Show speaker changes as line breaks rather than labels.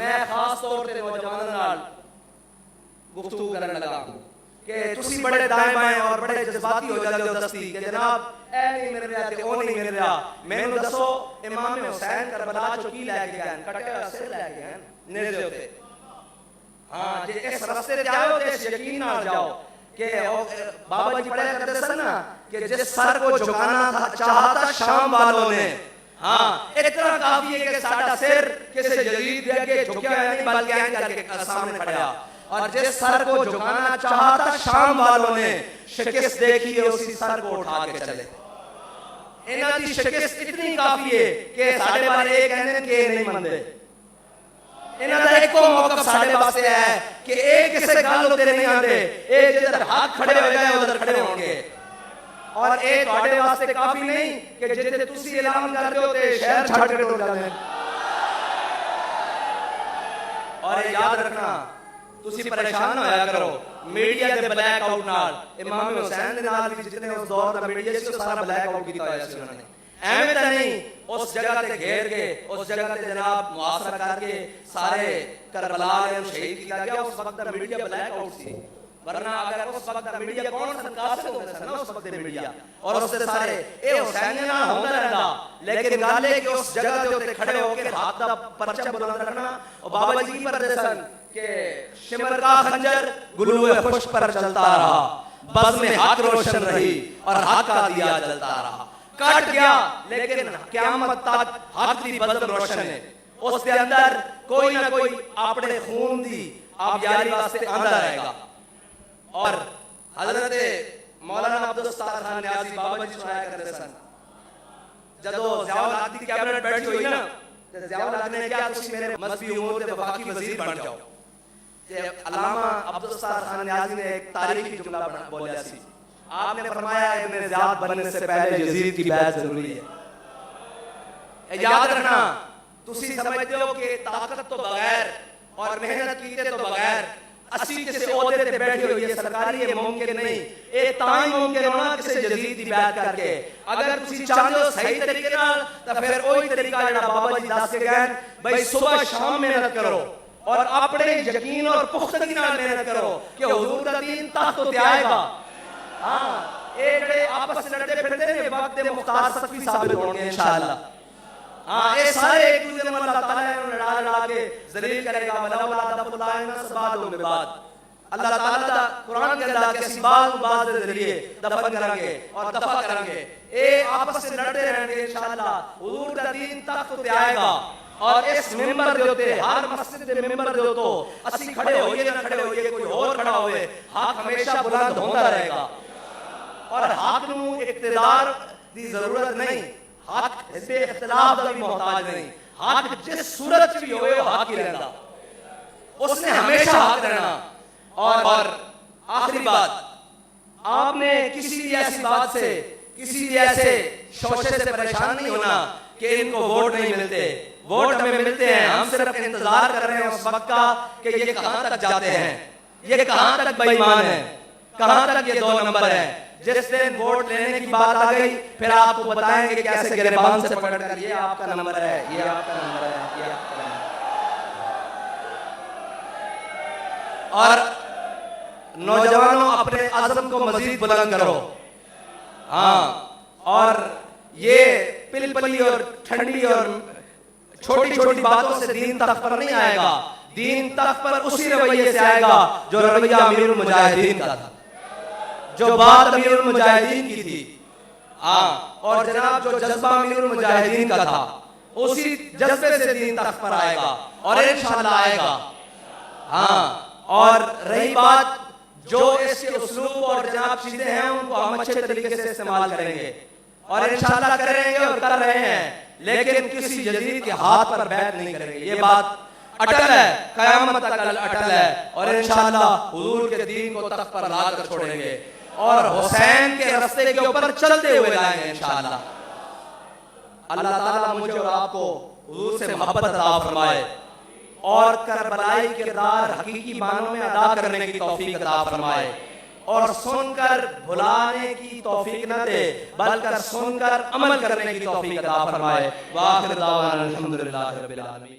मैं खास तौर पे नौजवानों नाल गुफ्तगू करने लगा कि तुसी बड़े दाएं बाएं और बड़े जज्बाती हो जाते हो दस्ती कि जनाब ए नहीं मिल रहा ते ओ नहीं मिल रहा। मैनू दसो इमाम हुसैन करबला चो की लेके गए, कटे सिर लेके गए नेज़े उते। हां जे इस रास्ते ते आयो ते यकीन नाल जाओ कि बाबा जी पढ़ा करते सन ना कि जिस सर को झुकाना था चाहा था शाम वालों ने, हाँ इतना काफी है कि साडा सिर किसी यजीद दे आगे झुकया नहीं बल्कि ऐन करके सामने खड़ा। और जिस सर को झुकाना चाहा था शाम वालों ने, शिकस्त देखी है उसी सर को उठा के चले। इन्हां दी शिकस्त इतनी काफी है कि साडे बारे एक कहने के नहीं मनदे। इन्हां दा एको मौका साडे वास्ते है कि एक किसे गल उते नहीं आंदे, एक जिधर हाथ खड़े हो गए उधर खड़े होंगे। और एक ਤੁਹਾਡੇ वास्ते काफी नहीं कि जिथे तुसी ऐलान करते हो ते शहर छाड़ के टुर जाते हैं। और याद रखना तुसी परेशान होया करो मीडिया दे ब्लैक आउट नाल। इमाम हुसैन दे नाल भी जितने उस दौर दा मीडिया सी सारा ब्लैक आउट कीता होया सी उन्होंने। एवें तां नहीं उस जगह ते घेर के उस जगह ते जनाब मुआसरा करके सारे करबला ने शहीद किया गया। उस वक्त दा मीडिया ब्लैक आउट सी, वरना अगर उस वक्त मीडिया कौन सन कासिर होंदे सन उस वक्त मीडिया और उससे सारे ए हुसैन नाल होंदा रहंदा। लेकिन गल है कि उस जगह दे उत्ते खड़े होके हाथ दा परचम बुलंद रखना। और बाबा जी पढ़दे सन कि शिमर का खंजर गुलूए खुश पर चलता रहा, बज़्म में हक रोशन रही और हक का दिया जलता रहा। कट गया लेकिन क़यामत तक हक दी बज़्म रोशन है। उस दे अंदर कोई ना कोई अपने खून दी आबियारी वास्ते आंदा रहेगा। और हजरत मौलाना अब्दुल सत्तार खान न्याजी बाबा जी सुनाया करते सन जदों ज़ियाउल हक दी कैबिनेट बैठी हुई ना ते ज़ियाउल हक ने कहा तुसी मेरे मजहबी उमूर दे वफाकी वजीर बन जाओ। ते अल्लामा अब्दुल सत्तार खान न्याजी ने एक तारीखी जुमला बोला सी। आपने फरमाया इब्न ज़ियाद बनने से पहले यजीद की बैत जरूरी है। याद रखना तुसी समझते हो कि ताकत तो बगैर और मेहनत कीते तो बगैर असी किसी ओहदे ते बैठे हुई है सरकारी ये मुमकिन नहीं। ए ताई मुमकिन होना किसी यजीद दी बैत करके। अगर तुसी चाहते हो सही तरीके नाल तां फिर ओही तरीका जेड़ा बाबा जी दस के गए भाई सुबह शाम मेहनत करो और अपने यकीन और पुख्तगी नाल मेहनत करो कि हुजूर दा दीन तख्त ते आएगा। हां ए जेड़े आपस में लड़ते फिरदे ने वक्त दे मुख्तार सफी साबित होंगे इंशाअल्लाह। हाँ ये सारे एक दूसरे में अल्लाह ताला ने लड़ा के जलील करेगा। वलौला दफुल्लाह नस बादो में बाद अल्लाह ताला कुरान के अंदर के सिबाल बाज के जरिए दफन करेंगे और दफा करेंगे। ए आपस में लड़ते रहेंगे इंशाअल्लाह। हुजूर दा दीन तख्त ते आएगा और इस मिंबर दे उते हर मस्जिद दे मिंबर दे उतो असि खड़े होइए ना खड़े होइए कोई और खड़ा होवे हक हमेशा बुलंद होंदा रहेगा। और हक नू इक्तिदार दी जरूरत नहीं, हक हिस्से इख्तिलाफ दा भी मोहताज नहीं। हक जिस सूरत भी होए हक ही रहता, उसने हमेशा हक रहना। और आखिरी बात, आपने किसी भी ऐसी बात से किसी भी ऐसे शोशे से परेशान नहीं होना कि इनको वोट नहीं मिलते। वोट हमें मिलते हैं, हम सिर्फ इंतजार कर रहे हैं उस वक्त का कि ये कहां तक जाते हैं, ये कहां तक बेईमान है, कहां तक ये 2 नंबर है। जिस दिन वोट लेने की बात आ गई फिर आपको बताएंगे कि कैसे गिरबान से पकड़कर ये आपका नंबर है, ये आपका नंबर है, ये आपका नंबर है। और नौजवानों अपने अज़म को मजीद बुलंद करो। हाँ और ये पिलपली और ठंडी और छोटी छोटी बातों से दीन तख्त पर नहीं आएगा। दीन तख्त पर उसी रवैये से आएगा जो रवैया अमीरुल मुजाहिदीन का था, जो बात अमीरुल मुजाहिदीन की थी। हाँ और जनाब जो जज्बा अमीरुल मुजाहिदीन का था उसी जज्बे से दीन तख्त पर आएगा और इंशाअल्लाह आएगा। हाँ और रही बात जो इसके उसलूब और जनाब चीजें हैं उनको हम अच्छे तरीके से इस्तेमाल करेंगे और इंशाअल्लाह करेंगे और कर रहे हैं, लेकिन किसी यजीद के हाथ पर बैत नहीं करेंगे। ये बात अटल है, कयामत तक अटल है और इंशाअल्लाह हुजूर के दीन को तख्त पर लाकर छोड़ेंगे और हुसैन के रास्ते के ऊपर चलते हुए लाएंगे इंशाअल्लाह। अल्लाह ताला मुझे और आपको हुजूर से मोहब्बत अता फरमाए और करबलाई किरदार हकीकी मानों में अदा करने की तौफीक अता फरमाए और सुनकर भुलाने की तौफीक न दे बल्कि सुनकर अमल करने की तौफीक अता फरमाए। वाखिर दावाना अल्हम्दुलिल्लाहि रब्बिल आलमीन।